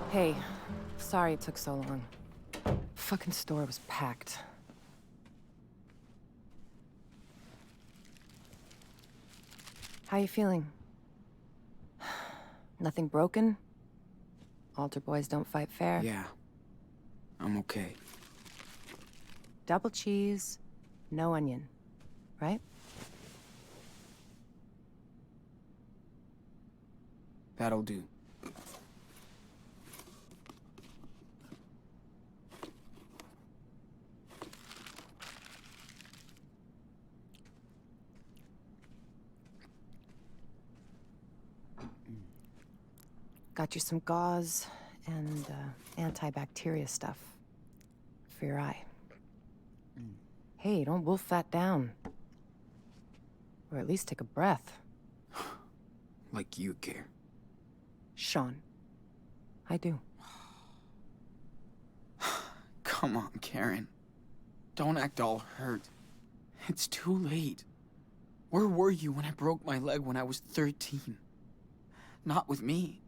Hey, sorry it took so long. Fucking store was packed. How you feeling? Nothing broken? Altar boys don't fight fair? Yeah, I'm okay. Double cheese, no onion, right? That'll do. Got you some gauze and antibacteria stuff for your eye. Hey, don't wolf that down. Or at least take a breath. Like you care. Sean, I do. Come on, Karen. Don't act all hurt. It's too late. Where were you when I broke my leg when I was 13? Not with me.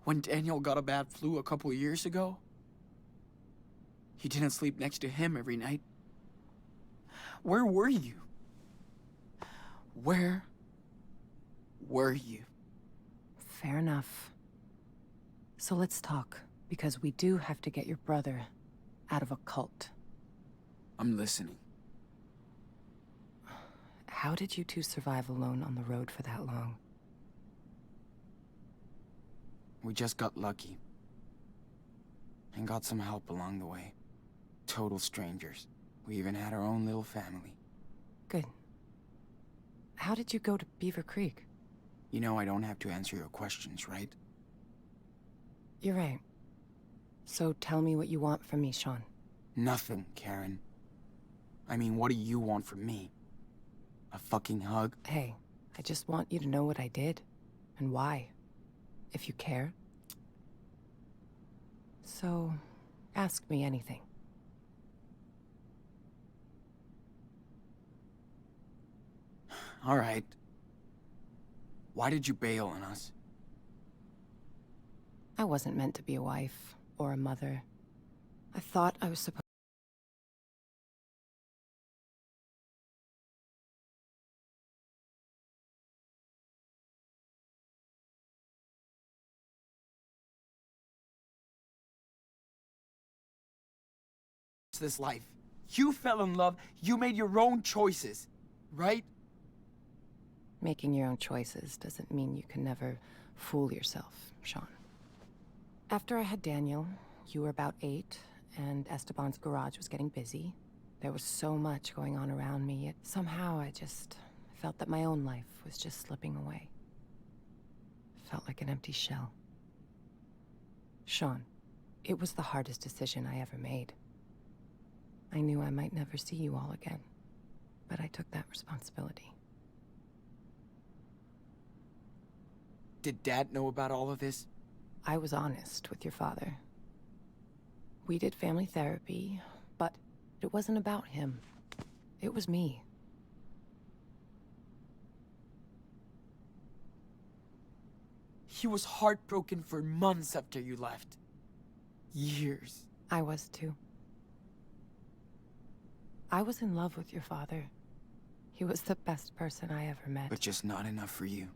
When Daniel got a bad flu a couple years ago? You didn't sleep next to him every night. Where were you? Where were you? Fair enough. So let's talk, because we do have to get your brother out of a cult. I'm listening. How did you two survive alone on the road for that long? We just got lucky. And got some help along the way. Total strangers. We even had our own little family. Good. How did you go to Beaver Creek? You know I don't have to answer your questions, right? You're right. So tell me what you want from me, Sean. Nothing, Karen. I mean, what do you want from me? A fucking hug? Hey, I just want you to know what I did, and why, if you care. So, ask me anything. All right. Why did you bail on us? I wasn't meant to be a wife, or a mother. I thought I was supposed It's this life. You fell in love, you made your own choices, right? Making your own choices doesn't mean you can never fool yourself, Sean. After I had Daniel, you were about 8, and Esteban's garage was getting busy. There was so much going on around me, yet somehow I just felt that my own life was just slipping away. Felt like an empty shell. Sean, it was the hardest decision I ever made. I knew I might never see you all again, but I took that responsibility. Did Dad know about all of this? I was honest with your father. We did family therapy, but it wasn't about him. It was me. He was heartbroken for months after you left. Years. I was too. I was in love with your father. He was the best person I ever met. But just not enough for you.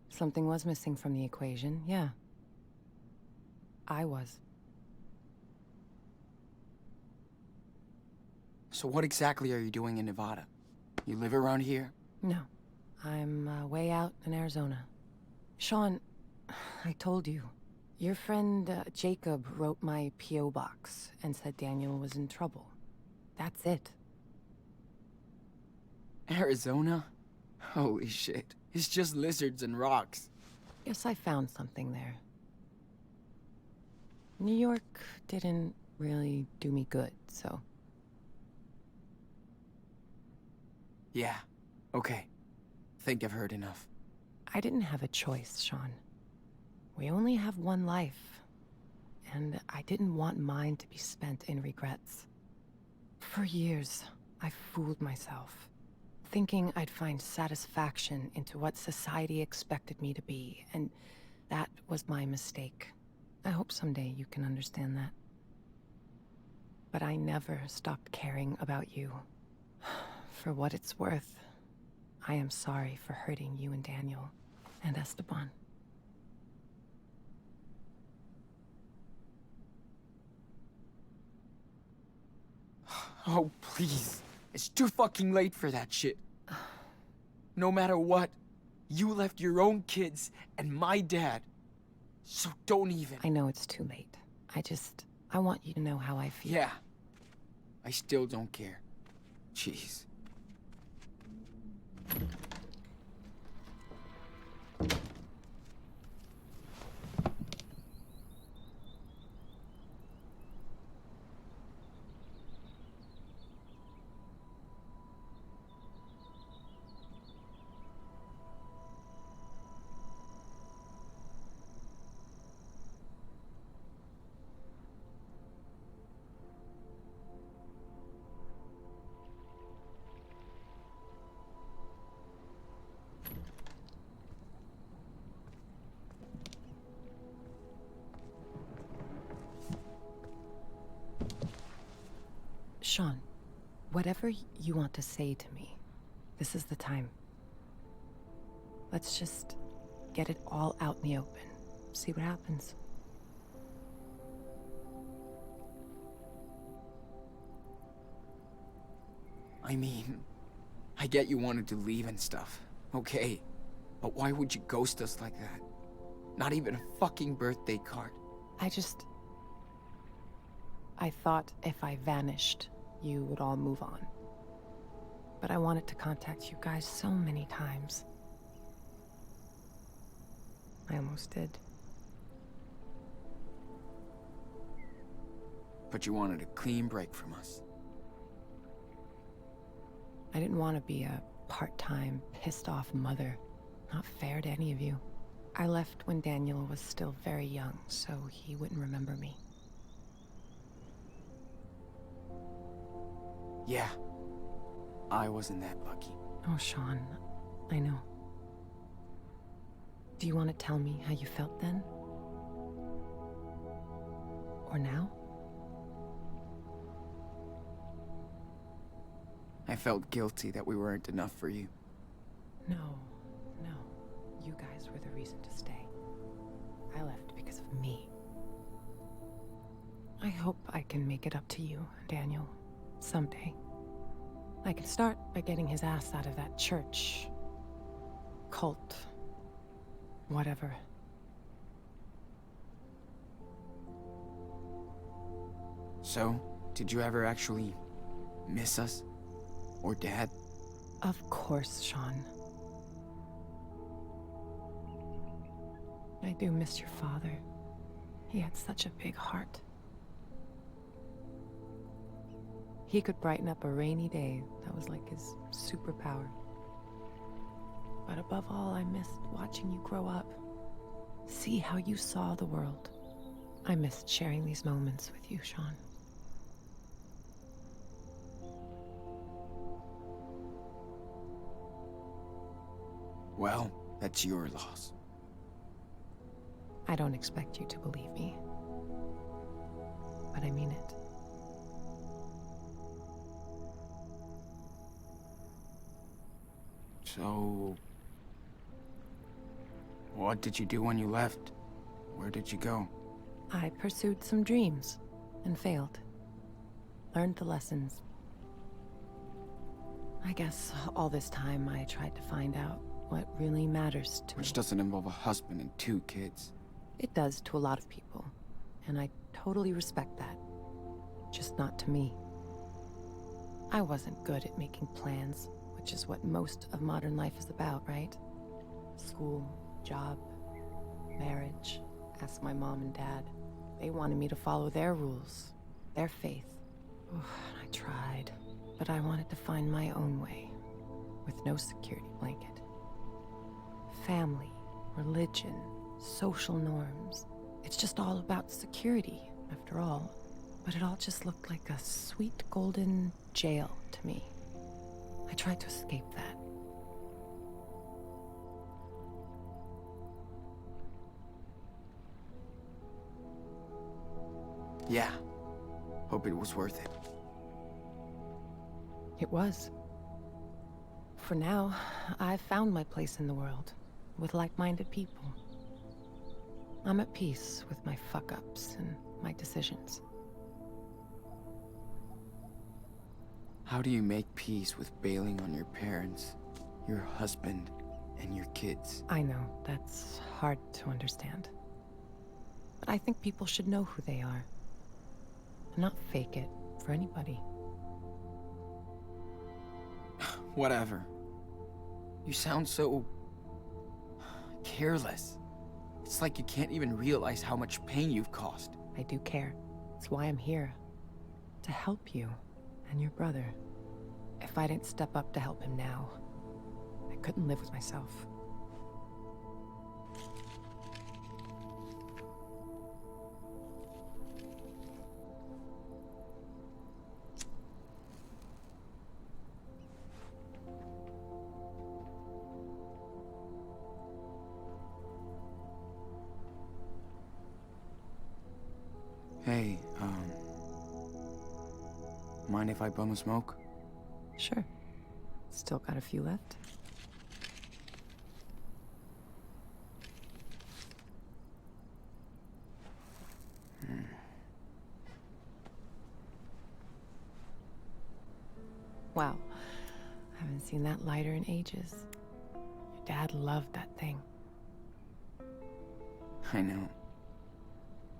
Something was missing from the equation, yeah. I was. So what exactly are you doing in Nevada? You live around here? No. I'm way out in Arizona. Sean, I told you. Your friend Jacob wrote my P.O. box and said Daniel was in trouble. That's it. Arizona? Holy shit. It's just lizards and rocks. Guess I found something there. New York didn't really do me good, so... Yeah. Okay. Think I've heard enough. I didn't have a choice, Sean. We only have one life, and I didn't want mine to be spent in regrets. For years, I fooled myself, thinking I'd find satisfaction into what society expected me to be, and That was my mistake. I hope someday you can understand that. But I never stopped caring about you. For what it's worth, I am sorry for hurting you and Daniel and Esteban. Oh, please. It's too fucking late for that shit. No matter what, you left your own kids and my dad. So don't even. I know it's too late. I want you to know how I feel. Yeah. I still don't care. Jeez. Sean, whatever you want to say to me, this is the time. Let's just get it all out in the open. See what happens. I mean, I get you wanted to leave and stuff. Okay. But why would you ghost us like that? Not even a fucking birthday card. I thought if I vanished, you would all move on. But I wanted to contact you guys so many times. I almost did. But you wanted a clean break from us. I didn't want to be a part-time, pissed-off mother. Not fair to any of you. I left when Daniel was still very young, so he wouldn't remember me. Yeah. I wasn't that lucky. Oh, Sean, I know. Do you want to tell me how you felt then? Or now? I felt guilty that we weren't enough for you. No. You guys were the reason to stay. I left because of me. I hope I can make it up to you, Daniel, someday. I can start by getting his ass out of that church, cult, whatever. So, did you ever actually miss us? Or Dad? Of course, Sean. I do miss your father. He had such a big heart. He could brighten up a rainy day. That was like his superpower. But above all, I missed watching you grow up. See how you saw the world. I missed sharing these moments with you, Sean. Well, that's your loss. I don't expect you to believe me. But I mean it. So... what did you do when you left? Where did you go? I pursued some dreams and failed. Learned the lessons. I guess all this time I tried to find out what really matters to me. Which doesn't involve a husband and 2 kids. It does to a lot of people, and I totally respect that. Just not to me. I wasn't good at making plans, which is what most of modern life is about, right? School, job, marriage. Ask my mom and dad. They wanted me to follow their rules, their faith. I tried, but I wanted to find my own way, with no security blanket. Family, religion, social norms. It's just all about security, after all. But it all just looked like a sweet golden jail to me. I tried to escape that. Yeah. Hope it was worth it. It was. For now, I've found my place in the world, with like-minded people. I'm at peace with my fuck-ups and my decisions. How do you make peace with bailing on your parents, your husband, and your kids? I know, that's hard to understand. But I think people should know who they are. And not fake it for anybody. Whatever. You sound so... careless. It's like you can't even realize how much pain you've caused. I do care. It's why I'm here. To help you and your brother. If I didn't step up to help him now, I couldn't live with myself. Hey, mind if I bum a smoke? Sure. Still got a few left. Wow. I haven't seen that lighter in ages. Your dad loved that thing. I know.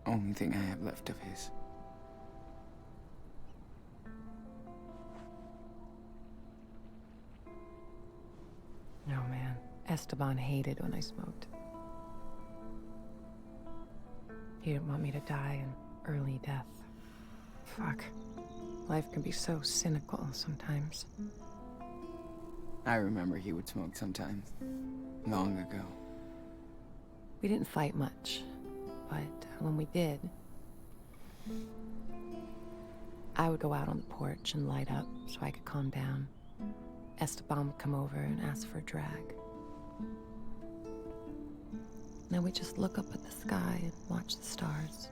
Only thing I have left of his. No, man. Esteban hated when I smoked. He didn't want me to die an early death. Fuck. Life can be so cynical sometimes. I remember he would smoke sometimes. Long ago. We didn't fight much, but when we did, I would go out on the porch and light up so I could calm down. Esteban would come over and ask for a drag. Then we'd just look up at the sky and watch the stars,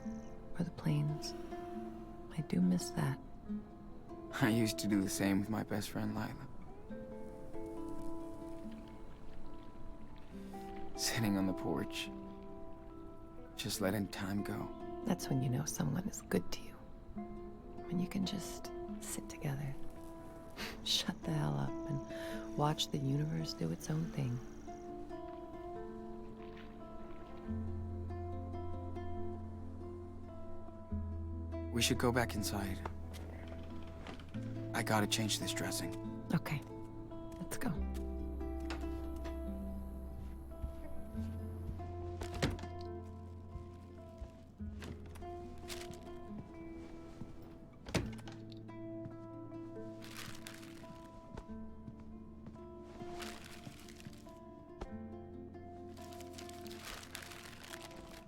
or the planes. I do miss that. I used to do the same with my best friend, Lila. Sitting on the porch, just letting time go. That's when you know someone is good to you. When you can just sit together, shut the hell up, and watch the universe do its own thing. We should go back inside. I gotta change this dressing. Okay, let's go.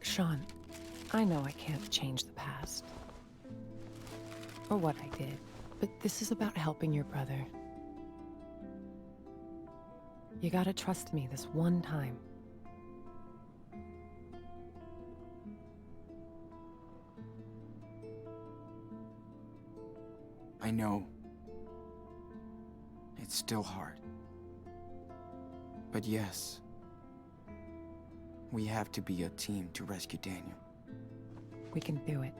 Sean, I know I can't change the past. Or what I did. But this is about helping your brother. You gotta trust me this one time. I know. It's still hard. But yes, we have to be a team to rescue Daniel. We can do it.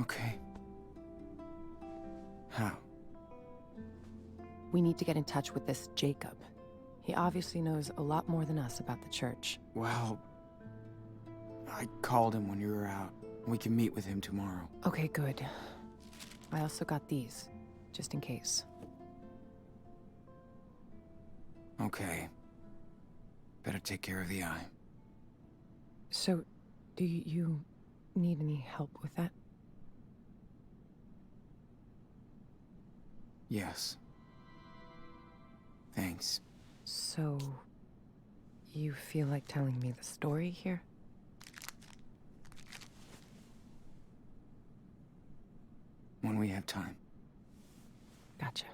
Okay. How? We need to get in touch with this Jacob. He obviously knows a lot more than us about the church. Well, I called him when you were out. We can meet with him tomorrow. Okay, good. I also got these, just in case. Okay. Better take care of the eye. So, do you need any help with that? Yes. Thanks. So, you feel like telling me the story here? When we have time. Gotcha.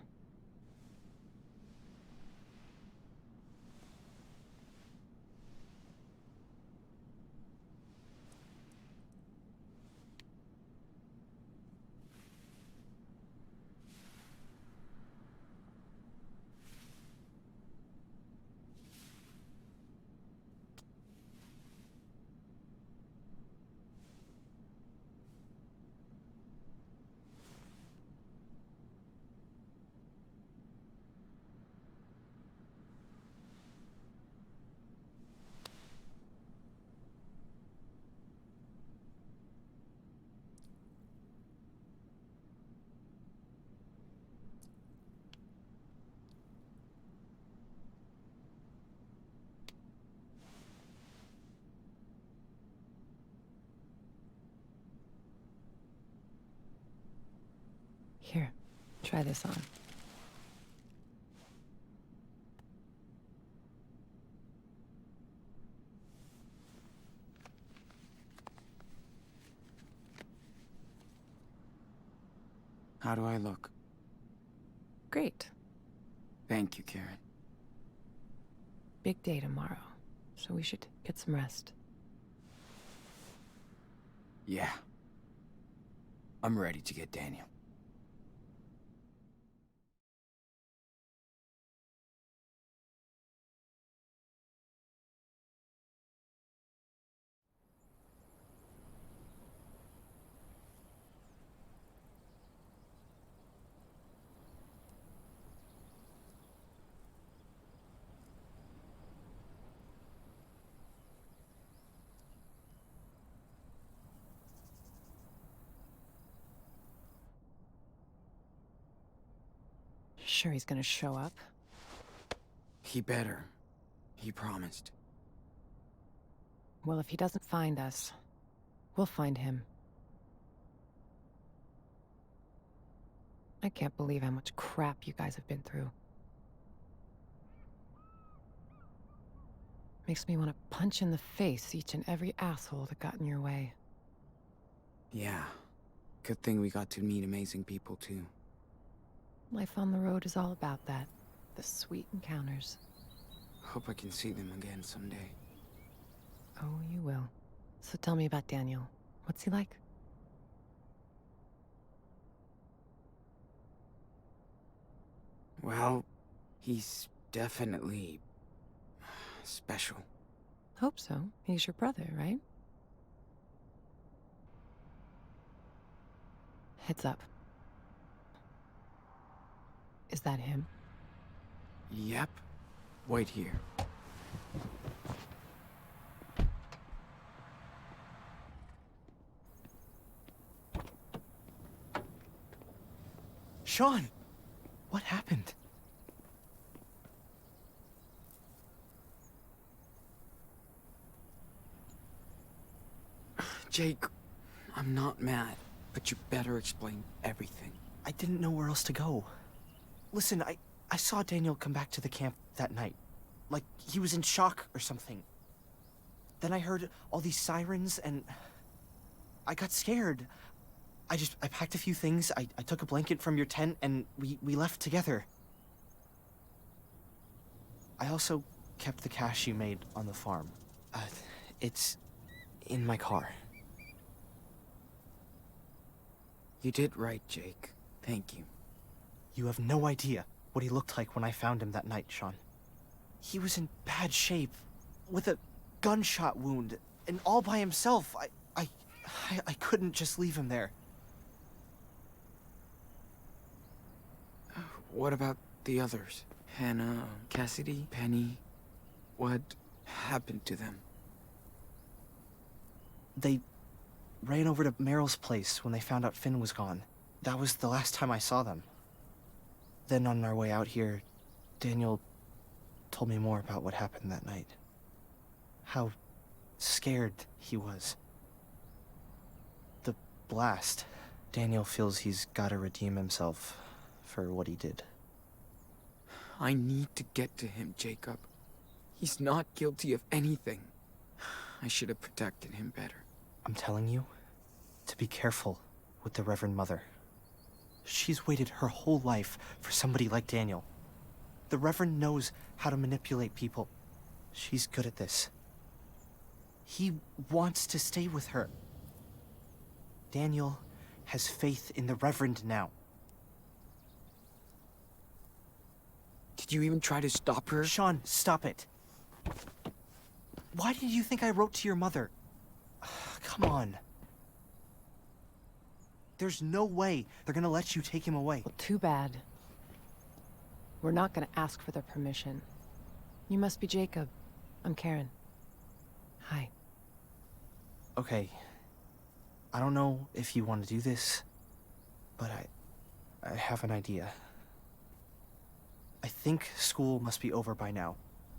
Try this on. How do I look? Great. Thank you, Karen. Big day tomorrow, so we should get some rest. Yeah. I'm ready to get Daniel. Sure he's gonna show up? He better. He promised. Well, if he doesn't find us, we'll find him. I can't believe how much crap you guys have been through. Makes me want to punch in the face each and every asshole that got in your way. Yeah. Good thing we got to meet amazing people, too. Life on the road is all about that. The sweet encounters. Hope I can see them again someday. Oh, you will. So tell me about Daniel. What's he like? Well, he's definitely special. Hope so. He's your brother, right? Heads up. Is that him? Yep. Wait here. Sean! What happened? Jake, I'm not mad, but you better explain everything. I didn't know where else to go. Listen, I saw Daniel come back to the camp that night. Like he was in shock or something. Then I heard all these sirens and I got scared. I packed a few things, I took a blanket from your tent and we left together. I also kept the cash you made on the farm. It's in my car. You did right, Jake. Thank you. You have no idea what he looked like when I found him that night, Sean. He was in bad shape, with a gunshot wound, and all by himself. I couldn't just leave him there. What about the others? Hannah, Cassidy, Penny? What happened to them? They ran over to Meryl's place when they found out Finn was gone. That was the last time I saw them. Then on our way out here, Daniel told me more about what happened that night. How scared he was. The blast. Daniel feels he's gotta redeem himself for what he did. I need to get to him, Jacob. He's not guilty of anything. I should have protected him better. I'm telling you, to be careful with the Reverend Mother. She's waited her whole life for somebody like Daniel. The Reverend knows how to manipulate people. She's good at this. He wants to stay with her. Daniel has faith in the Reverend now. Did you even try to stop her? Sean, stop it. Why did you think I wrote to your mother? Come on. There's no way they're gonna let you take him away. Well, too bad. We're not gonna ask for their permission. You must be Jacob. I'm Karen. Hi. Okay. I don't know if you want to do this, but I have an idea. I think school must be over by now,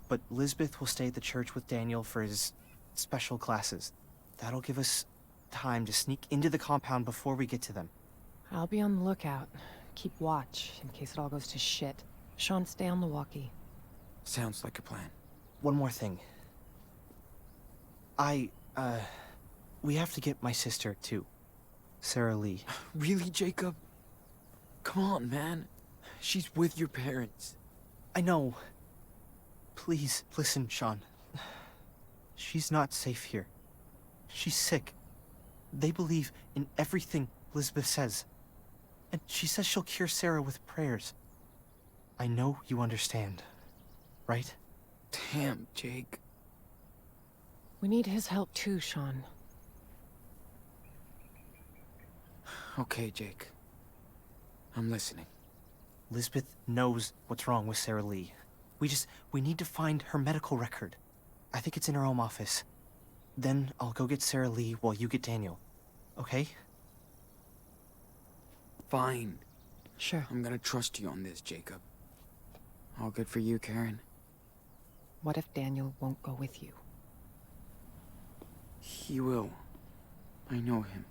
but Lisbeth will stay at the church with Daniel for his special classes. That'll give us time to sneak into the compound before we get to them. I'll be on the lookout. Keep watch in case it all goes to shit. Sean, stay on the walkie. Sounds like a plan. One more thing. We have to get my sister, too. Sarah Lee. Really, Jacob? Come on, man. She's with your parents. I know. Please, listen, Sean. She's not safe here. She's sick. They believe in everything Elizabeth says. And she says she'll cure Sarah with prayers. I know you understand, right? Damn, Jake. We need his help too, Sean. Okay, Jake. I'm listening. Elizabeth knows what's wrong with Sarah Lee. We need to find her medical record. I think it's in her home office. Then I'll go get Sarah Lee while you get Daniel. Okay? Fine. Sure. I'm gonna trust you on this, Jacob. All good for you, Karen. What if Daniel won't go with you? He will. I know him.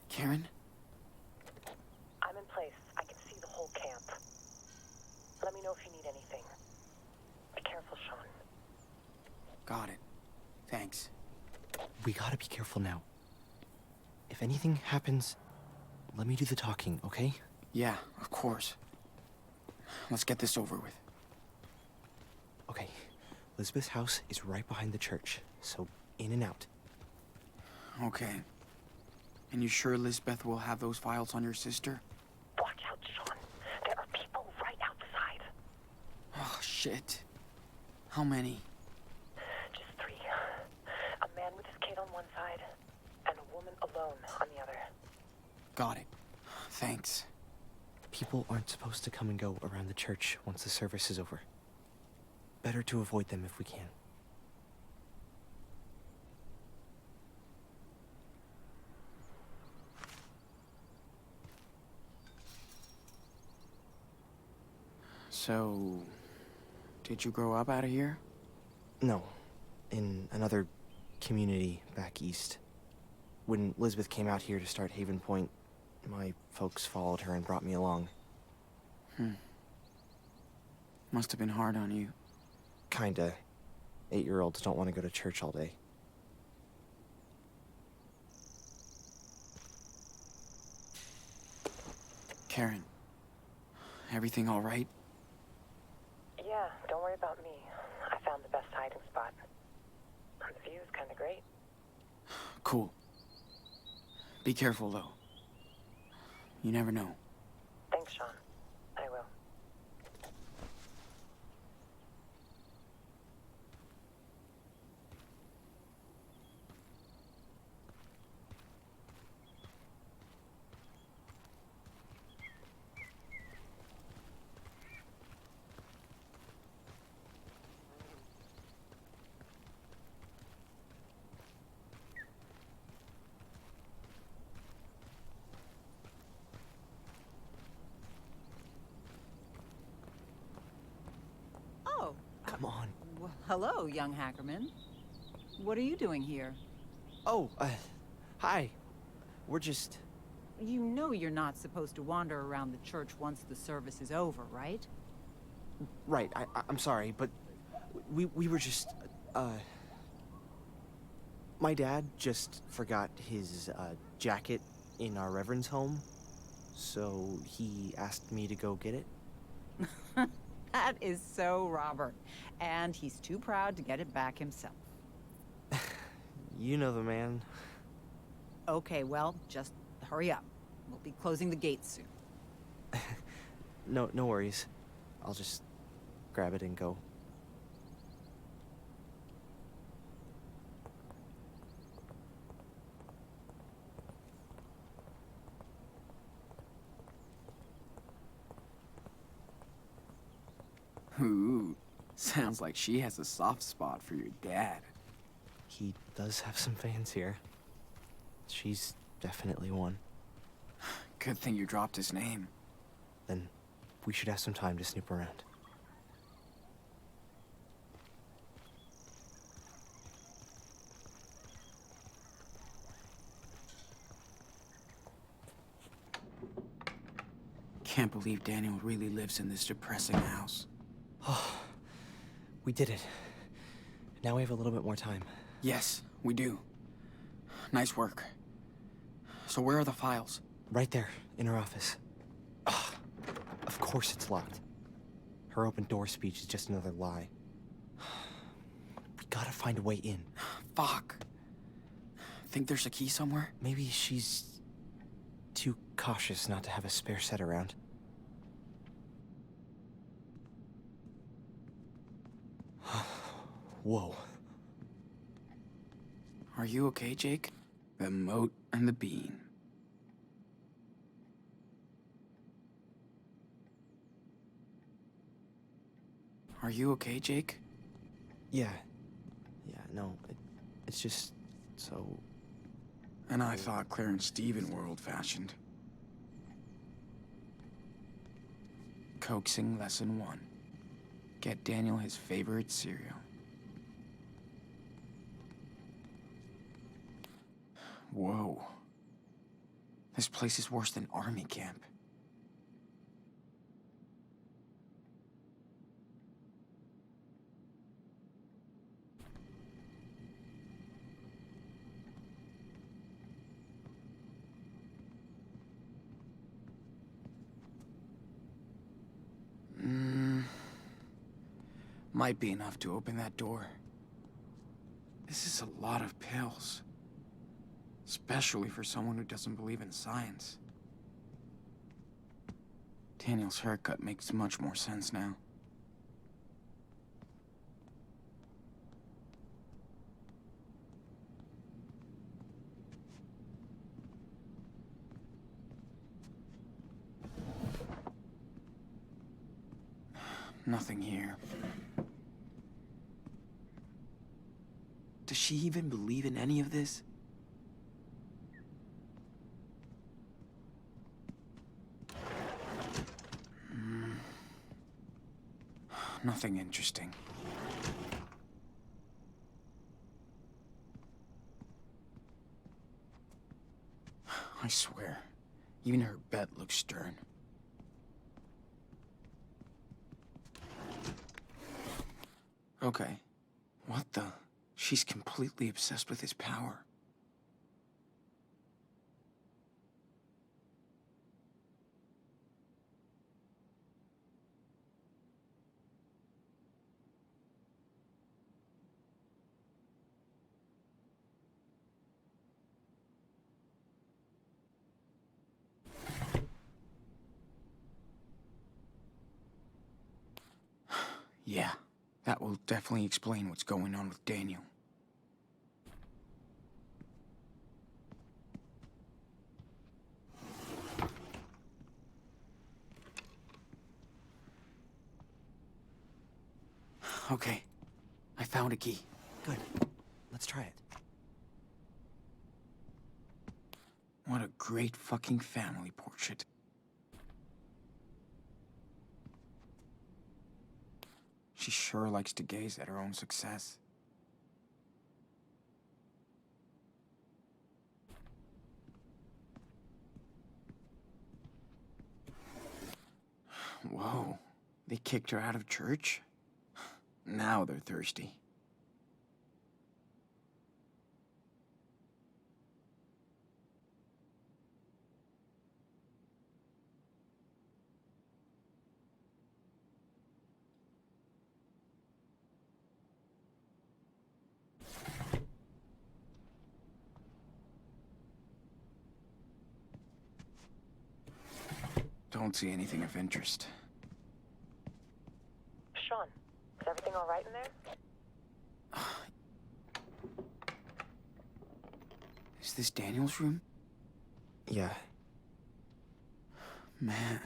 Karen? I'm in place. I can see the whole camp. Let me know if you need anything. Be careful, Sean. Got it. Thanks. We gotta be careful now. If anything happens, let me do the talking, okay? Yeah, of course. Let's get this over with. Okay. Elizabeth's house is right behind the church, so in and out. Okay. And you sure Lisbeth will have those files on your sister? Watch out, Sean. There are people right outside. Oh, shit. How many? Just 3. A man with his kid on one side, and a woman alone on the other. Got it. Thanks. People aren't supposed to come and go around the church once the service is over. Better to avoid them if we can. So, did you grow up out of here? No, in another community back east. When Elizabeth came out here to start Haven Point, my folks followed her and brought me along. Must have been hard on you. Kinda. 8-year-olds don't want to go to church all day. Karen, everything all right? Yeah, don't worry about me. I found the best hiding spot. The view is kind of great. Cool. Be careful, though. You never know. Thanks, Sean. I will. Oh, Come on. well, hello, young Hackerman. What are you doing here? Oh, hi. We're just... You know you're not supposed to wander around the church once the service is over, right? Right, I'm sorry, but we were just, my dad just forgot his, jacket in our reverend's home, so he asked me to go get it. That is so Robert. And he's too proud to get it back himself. You know the man. Okay, well, just hurry up. We'll be closing the gates soon. No worries. I'll just grab it and go. Ooh, sounds like she has a soft spot for your dad. He does have some fans here. She's definitely one. Good thing you dropped his name. Then we should have some time to snoop around. Can't believe Daniel really lives in this depressing house. Oh, we did it. Now we have a little bit more time. Yes, we do. Nice work. So where are the files? Right there, in her office. Ugh, of course it's locked. Her open door speech is just another lie. We gotta find a way in. Fuck. Think there's a key somewhere? Maybe she's too cautious not to have a spare set around. Whoa. Are you okay, Jake? The moat and the bean. Are you okay, Jake? Yeah. No, it's just so... And I thought Claire and Steven were old-fashioned. Coaxing lesson 1. Get Daniel his favorite cereal. Whoa. This place is worse than army camp. Might be enough to open that door. This is a lot of pills. Especially for someone who doesn't believe in science. Daniel's haircut makes much more sense now. Nothing here. Does she even believe in any of this? Nothing interesting. I swear, even her bed looks stern. Okay. What the? She's completely obsessed with his power. Yeah, that will definitely explain what's going on with Daniel. Okay, I found a key. Good. Let's try it. What a great fucking family portrait. She sure likes to gaze at her own success. Whoa, they kicked her out of church? Now they're thirsty. Don't see anything of interest. Sean, is everything all right in there? Is this Daniel's room? Yeah. Man.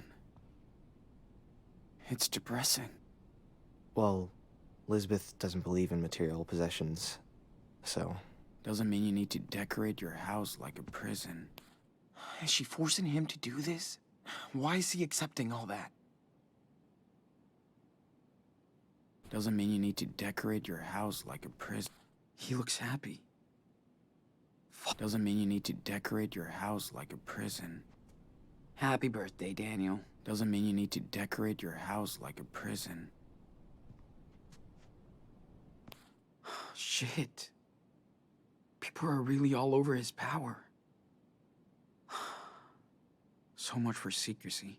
It's depressing. Well, Lisbeth doesn't believe in material possessions, so... Doesn't mean you need to decorate your house like a prison. Is she forcing him to do this? Why is he accepting all that? Doesn't mean you need to decorate your house like a prison. He looks happy. Doesn't mean you need to decorate your house like a prison. Happy birthday, Daniel. Doesn't mean you need to decorate your house like a prison. Shit. People are really all over his power. So much for secrecy.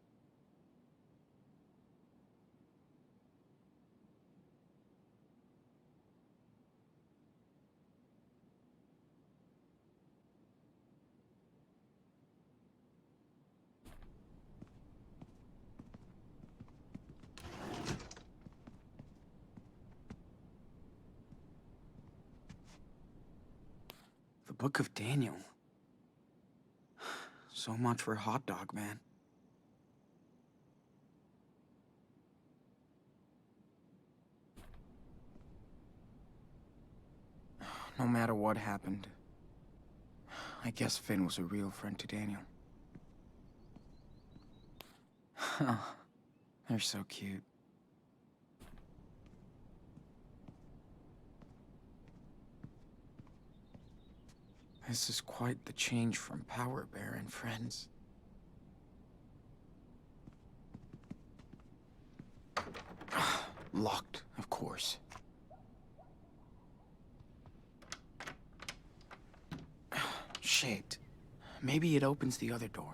The Book of Daniel. So much for Hot Dog Man. No matter what happened, I guess Finn was a real friend to Daniel. They're so cute. This is quite the change from Power Bear and friends. Locked, of course. Shit. Maybe it opens the other door.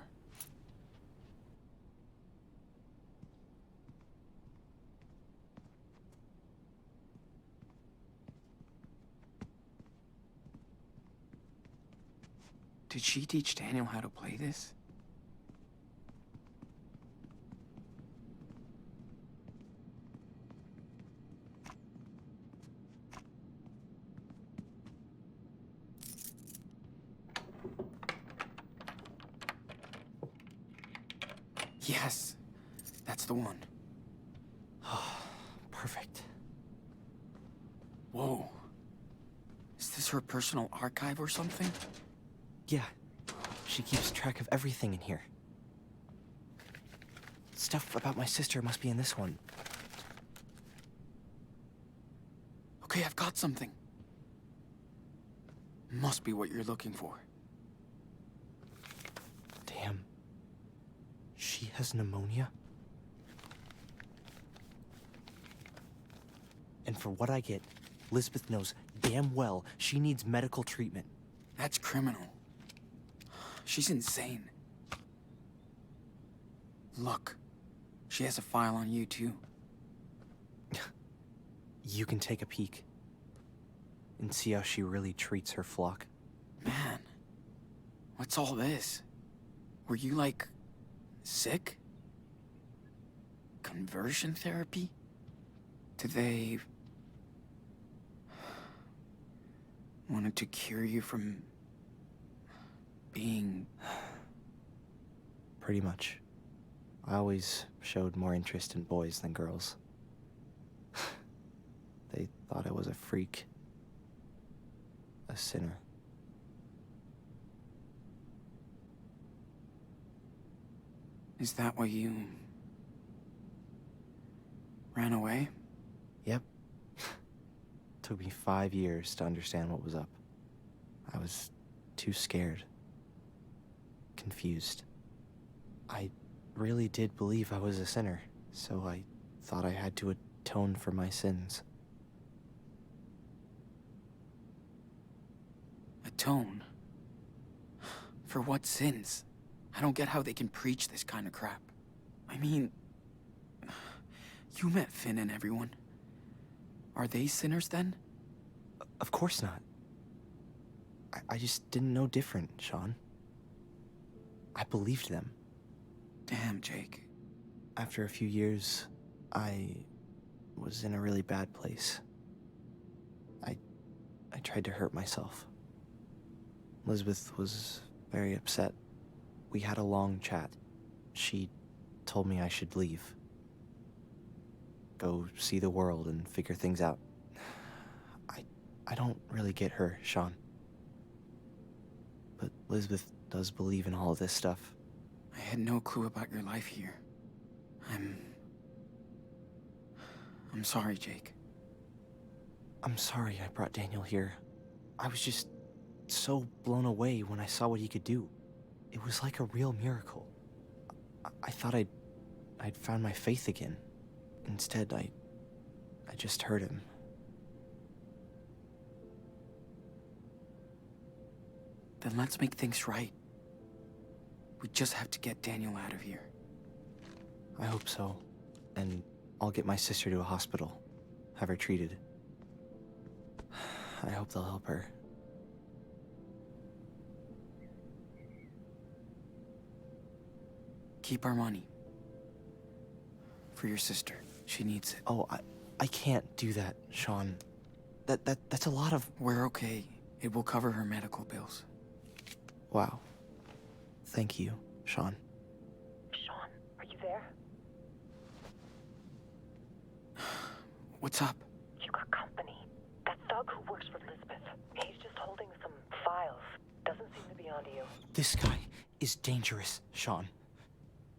Did she teach Daniel how to play this? Yes, that's the one. Perfect. Whoa. Is this her personal archive or something? Yeah. She keeps track of everything in here. Stuff about my sister must be in this one. Okay, I've got something. Must be what you're looking for. Damn. She has pneumonia? And for what I get, Lisbeth knows damn well she needs medical treatment. That's criminal. She's insane. Look, she has a file on you too. You can take a peek and see how she really treats her flock. Man, what's all this? Were you, like, sick? Conversion therapy? Did they... wanted to cure you from... being... Pretty much. I always showed more interest in boys than girls. They thought I was a freak. A sinner. Is that why you... ran away? Yep. Took me 5 years to understand what was up. I was too scared. Confused. I really did believe I was a sinner, so I thought I had to atone for my sins. Atone? For what sins? I don't get how they can preach this kind of crap. I mean... you met Finn and everyone. Are they sinners then? Of course not. I just didn't know different, Sean. I believed them. Damn, Jake. after a few years, I was in a really bad place. I tried to hurt myself. Elizabeth was very upset. We had a long chat. She told me I should leave. Go see the world and figure things out. I don't really get her, Sean. But Elizabeth does believe in all of this stuff. I had no clue about your life here. I'm sorry, Jake. I'm sorry I brought Daniel here. I was just so blown away when I saw what he could do. It was like a real miracle. I thought I'd found my faith again. Instead, I just hurt him. Then let's make things right. We just have to get Daniel out of here. I hope so. And I'll get my sister to a hospital. Have her treated. I hope they'll help her. Keep our money. For your sister. She needs it. Oh, I can't do that, Sean. That's a lot of... We're okay. It will cover her medical bills. Wow. Thank you, Sean. Sean, are you there? What's up? You got company. That thug who works for Elizabeth. He's just holding some files. Doesn't seem to be onto you. This guy is dangerous, Sean.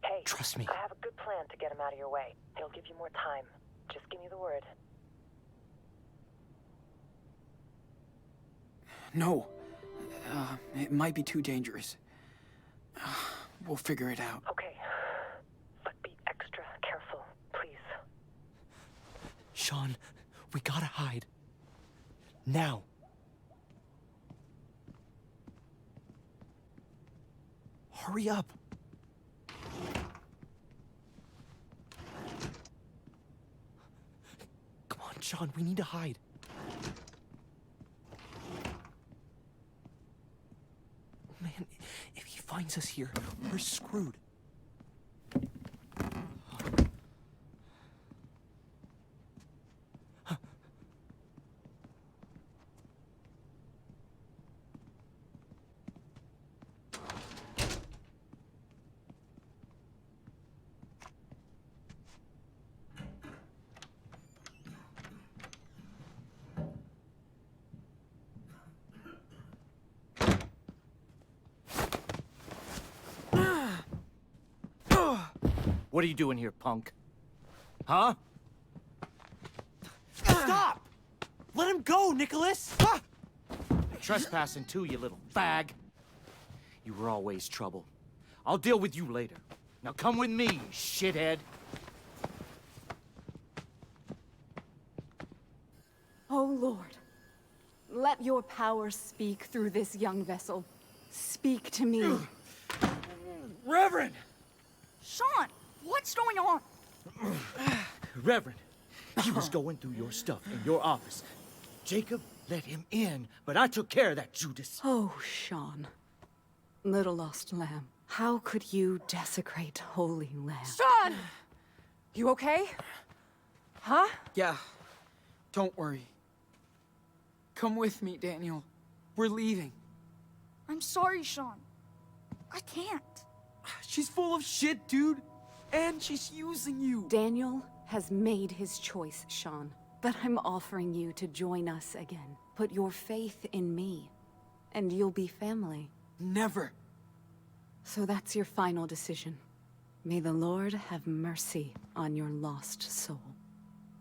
Hey, Trust me. I have a good plan to get him out of your way. He'll give you more time. Just give me the word. No. It might be too dangerous. We'll figure it out. Okay. But be extra careful, please. Sean, we gotta hide. Now. Hurry up. Come on, Sean, we need to hide. Man, if he finds us here, we're screwed. What are you doing here, punk? Huh? Stop! Let him go, Nicholas! Ah! Trespassing too, you little fag. You were always trouble. I'll deal with you later. Now come with me, you shithead. Oh, Lord, let your power speak through this young vessel. Speak to me. Reverend! Sean, what's going on? Reverend, he was going through your stuff in your office. Jacob let him in, but I took care of that, Judas. Oh, Sean, little lost lamb, how could you desecrate holy lamb? Sean! You okay? Huh? Yeah. Don't worry. Come with me, Daniel. We're leaving. I'm sorry, Sean. I can't. She's full of shit, dude. And she's using you. Daniel has made his choice, Sean. But I'm offering you to join us again. Put your faith in me, and you'll be family. Never. So that's your final decision. May the Lord have mercy on your lost soul.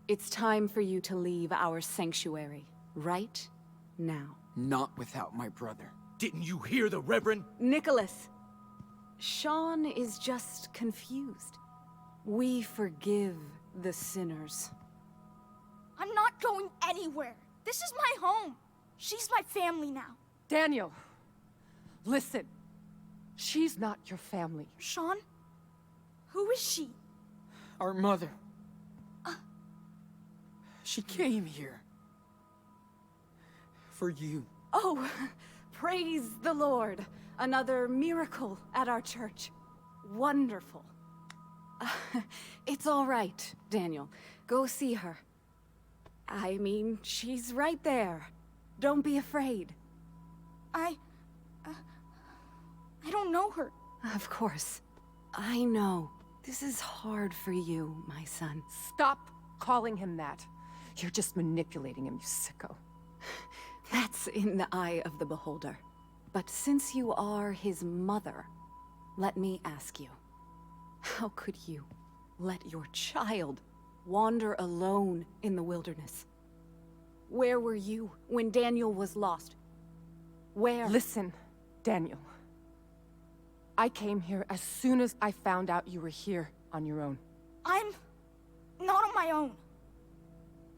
It's time for you to leave our sanctuary, right now. Not without my brother. Didn't you hear the Reverend? Nicholas, Sean is just confused. We forgive the sinners. I'm not going anywhere. This is my home. She's my family now. Daniel, listen. She's not your family. Sean? Who is she? Our mother. She came here. For you. Oh, praise the Lord. Another miracle at our church. Wonderful. It's all right, Daniel. Go see her. I mean, she's right there. Don't be afraid. I don't know her. Of course. I know. This is hard for you, my son. Stop calling him that. You're just manipulating him, you sicko. That's in the eye of the beholder. But since you are his mother, let me ask you. How could you let your child wander alone in the wilderness? Where were you when Daniel was lost? Where? Listen, Daniel. I came here as soon as I found out you were here on your own. I'm not on my own.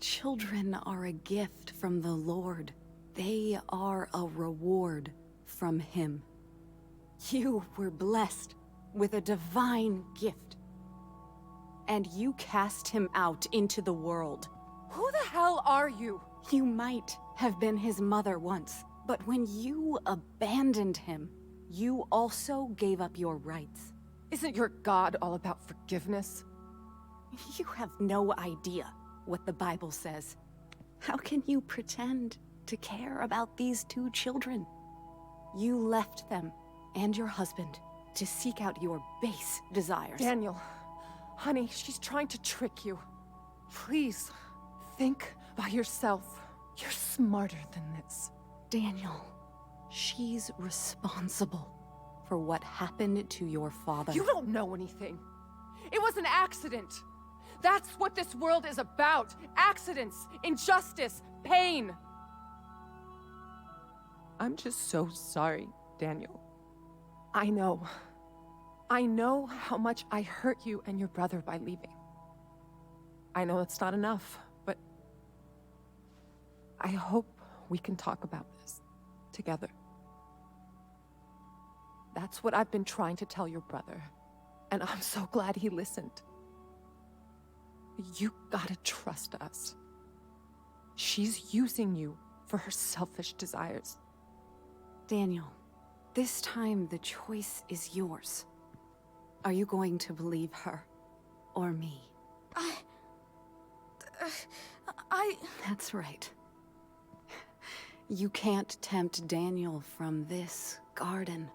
Children are a gift from the Lord. They are a reward from Him. You were blessed with a divine gift. And you cast him out into the world. Who the hell are you? You might have been his mother once, but when you abandoned him, you also gave up your rights. Isn't your God all about forgiveness? You have no idea what the Bible says. How can you pretend to care about these two children? You left them and your husband to seek out your base desires. Daniel, honey, she's trying to trick you. Please, think by yourself. You're smarter than this. Daniel, she's responsible for what happened to your father. You don't know anything. It was an accident. That's what this world is about. Accidents, injustice, pain. I'm just so sorry, Daniel. I know how much I hurt you and your brother by leaving. I know it's not enough, but I hope we can talk about this together. That's what I've been trying to tell your brother, and I'm so glad he listened. You gotta trust us. She's using you for her selfish desires. Daniel, this time the choice is yours. Are you going to believe her or me? That's right. You can't tempt Daniel from this garden.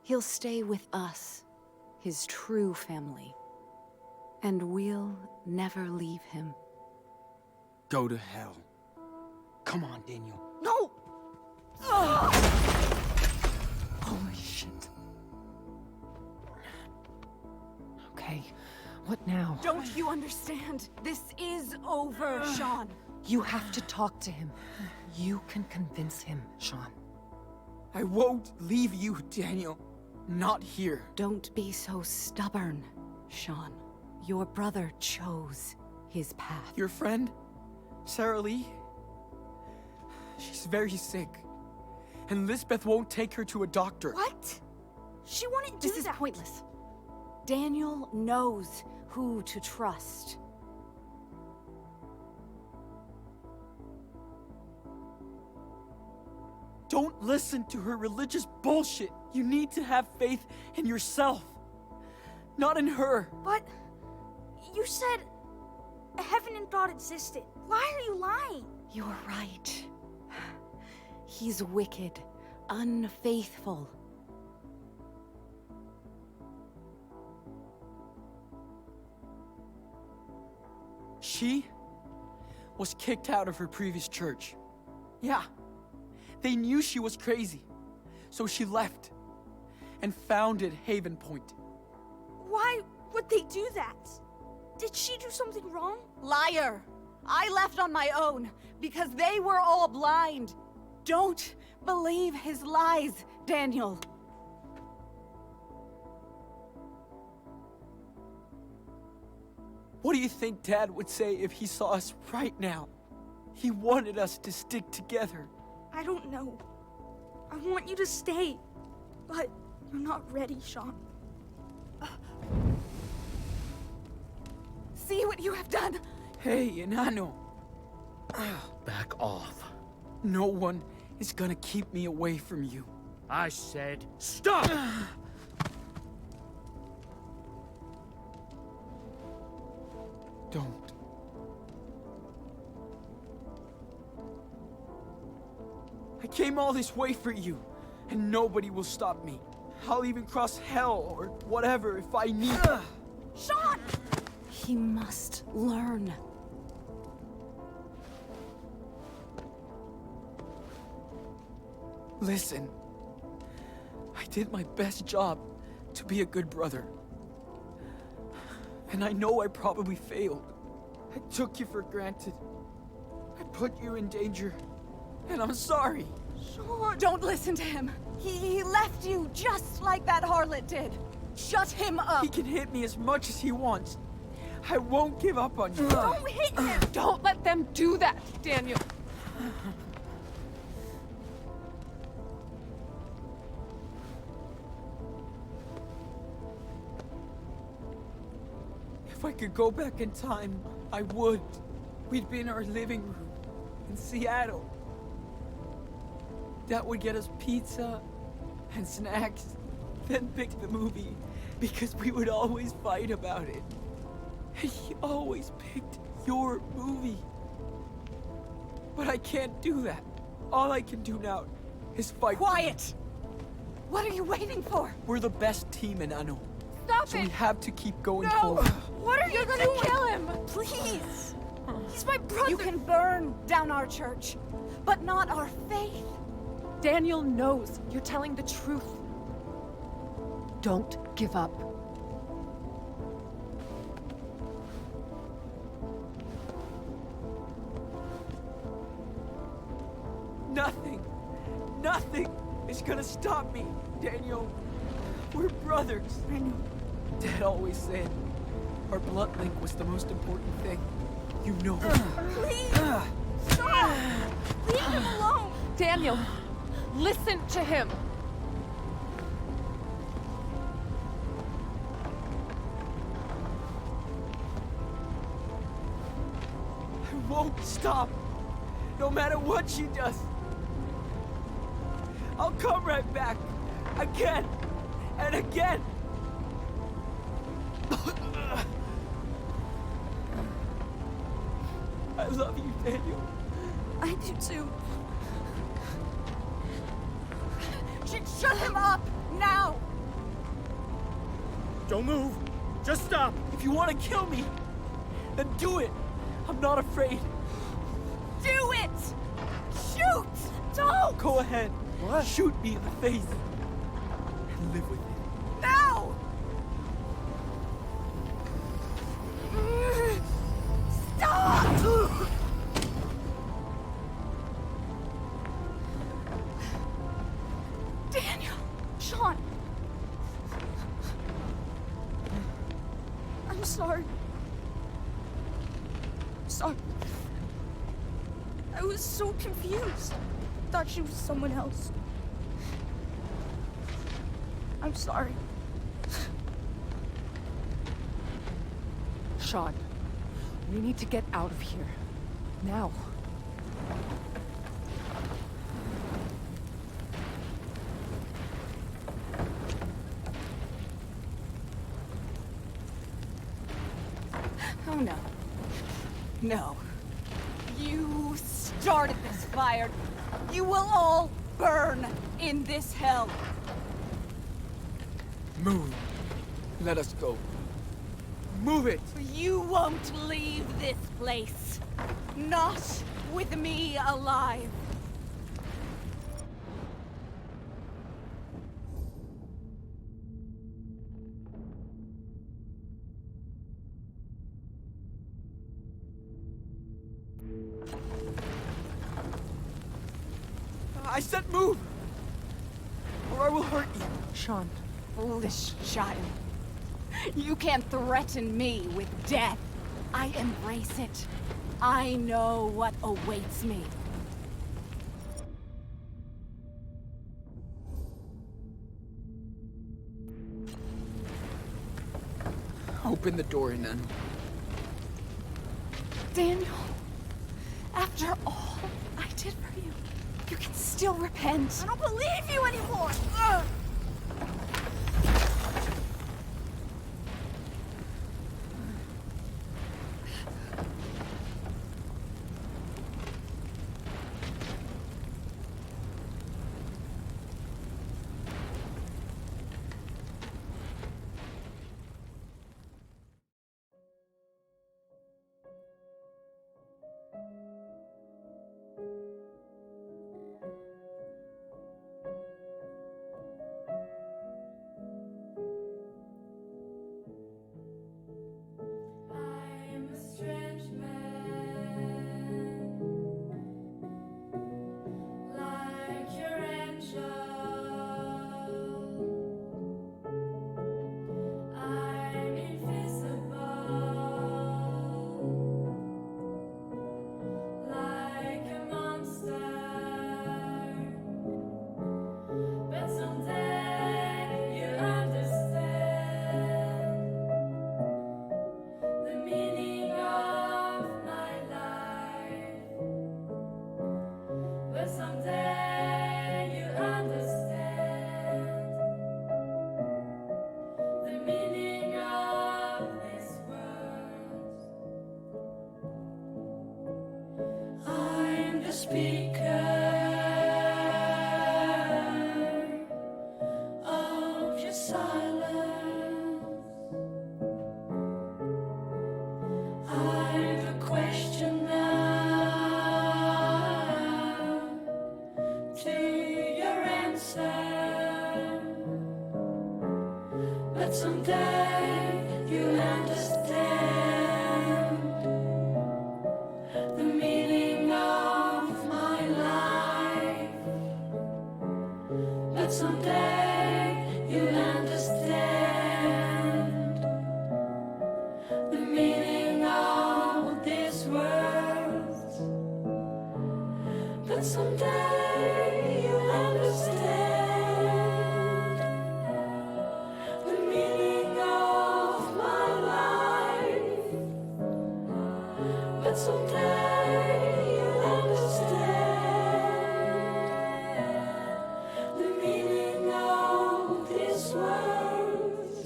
He'll stay with us, his true family. And we'll never leave him. Go to hell. Come on, Daniel. No! Holy shit. Okay, what now? Don't you understand? This is over, Sean. You have to talk to him. You can convince him, Sean. I won't leave you, Daniel. Not here. Don't be so stubborn, Sean. Your brother chose his path. Your friend, Sarah Lee, she's very sick. And Lisbeth won't take her to a doctor. What? She wouldn't do This is that. pointless. Daniel knows who to trust. Don't listen to her religious bullshit. You need to have faith in yourself, not in her. But you said heaven and God existed. Why are you lying? You're right. He's wicked, unfaithful. She was kicked out of her previous church. Yeah, they knew she was crazy, so she left and founded Haven Point. Why would they do that? Did she do something wrong? Liar! I left on my own because they were all blind. Don't believe his lies, Daniel. What do you think Dad would say if he saw us right now? He wanted us to stick together. I don't know. I want you to stay, but you're not ready, Sean. See what you have done? Hey, Enano. Back off. No one is gonna keep me away from you. I said, stop! Don't. I came all this way for you, and nobody will stop me. I'll even cross hell or whatever if I need. Sean! He must learn. Listen, I did my best job to be a good brother. And I know I probably failed. I took you for granted. I put you in danger. And I'm sorry. Sean! Don't listen to him. He left you just like that harlot did. Shut him up. He can hit me as much as he wants. I won't give up on you. Don't hit him! Don't let them do that, Daniel. If I could go back in time, I would. We'd be in our living room in Seattle. Dad would get us pizza and snacks, then pick the movie because we would always fight about it. And he always picked your movie. But I can't do that. All I can do now is fight. Quiet! What are you waiting for? We're the best team in Ano. Stop So it! we have to keep going No! forward. What are You're you gonna doing? kill him! Please! He's my brother! You can burn down our church, but not our faith. Daniel knows you're telling the truth. Don't give up. Nothing is gonna stop me, Daniel. We're brothers. I know. Dad always said our blood link was the most important thing. You know. Please! Stop! Leave him alone! Daniel, listen to him. I won't stop. No matter what she does. I'll come right back. Again. And again. I love you, Daniel. I do too. Shut him up! Now! Don't move. Just stop. If you want to kill me, then do it. I'm not afraid. Do it! Shoot! Don't! Go ahead. What? Shoot me in the face. And live with it. Now! Stop! Daniel! Sean! I'm sorry. Sorry. I was so confused. Thought she was someone else. I'm sorry. Sean, we need to get out of here. Now. Oh no. No. You started this fire. You will all burn in this hell. Move. Let us go. Move it. You won't leave this place. Not with me alive. I said move. Or I will hurt you. Sean, foolish child. You can't threaten me with death. I embrace it. I know what awaits me. Open the door, Nan. Daniel, after all I did for you, you can still repent. I don't believe you anymore! silence. I've a question now to your answer, but someday you'll understand the meaning of my life. But someday you'll understand the meaning of these words. But someday you'll understand the meaning of my life. But someday you'll understand the meaning of these words.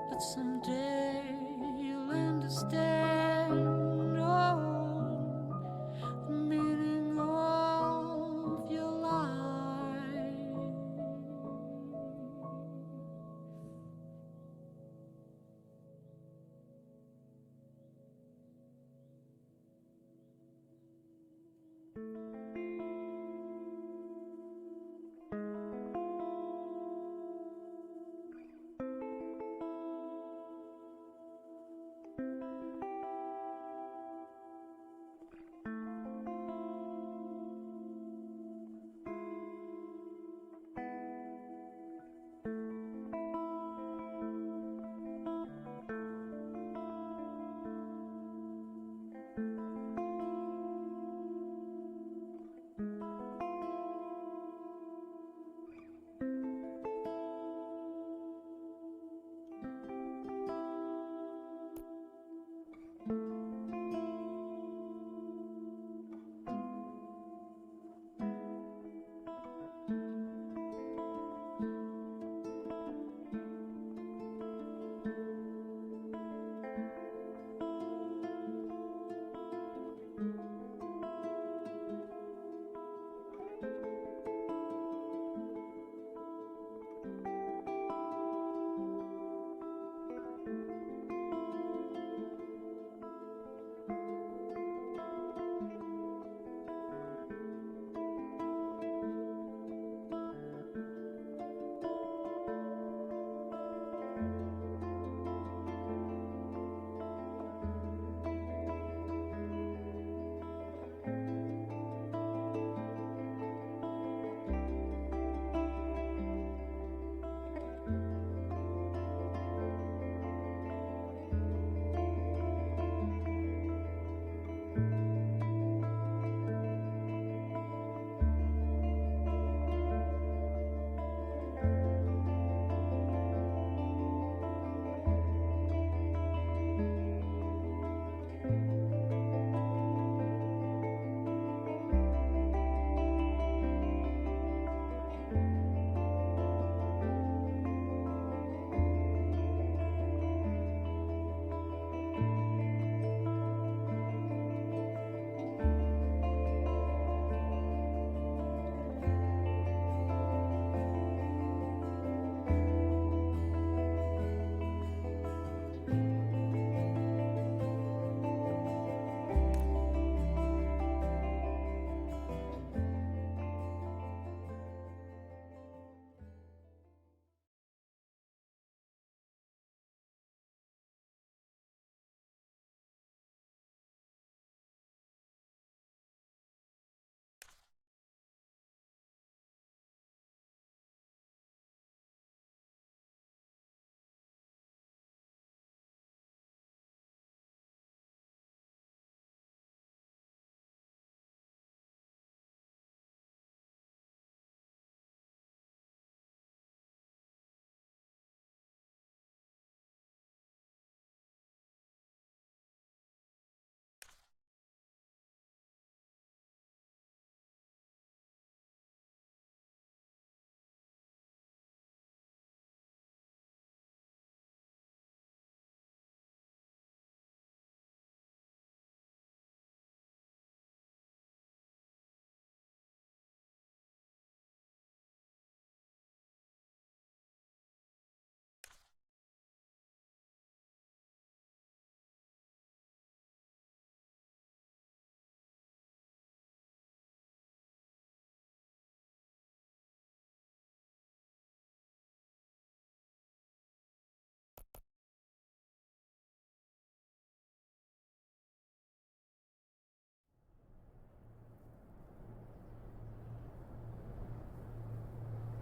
But someday you'll understand, oh, the meaning of your life.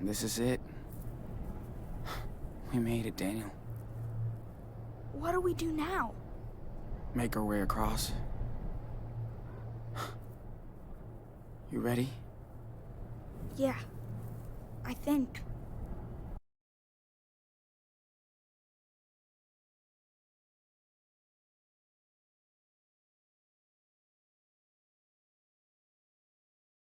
This is it. We made it, Daniel. What do we do now? Make our way across. You ready? Yeah, I think.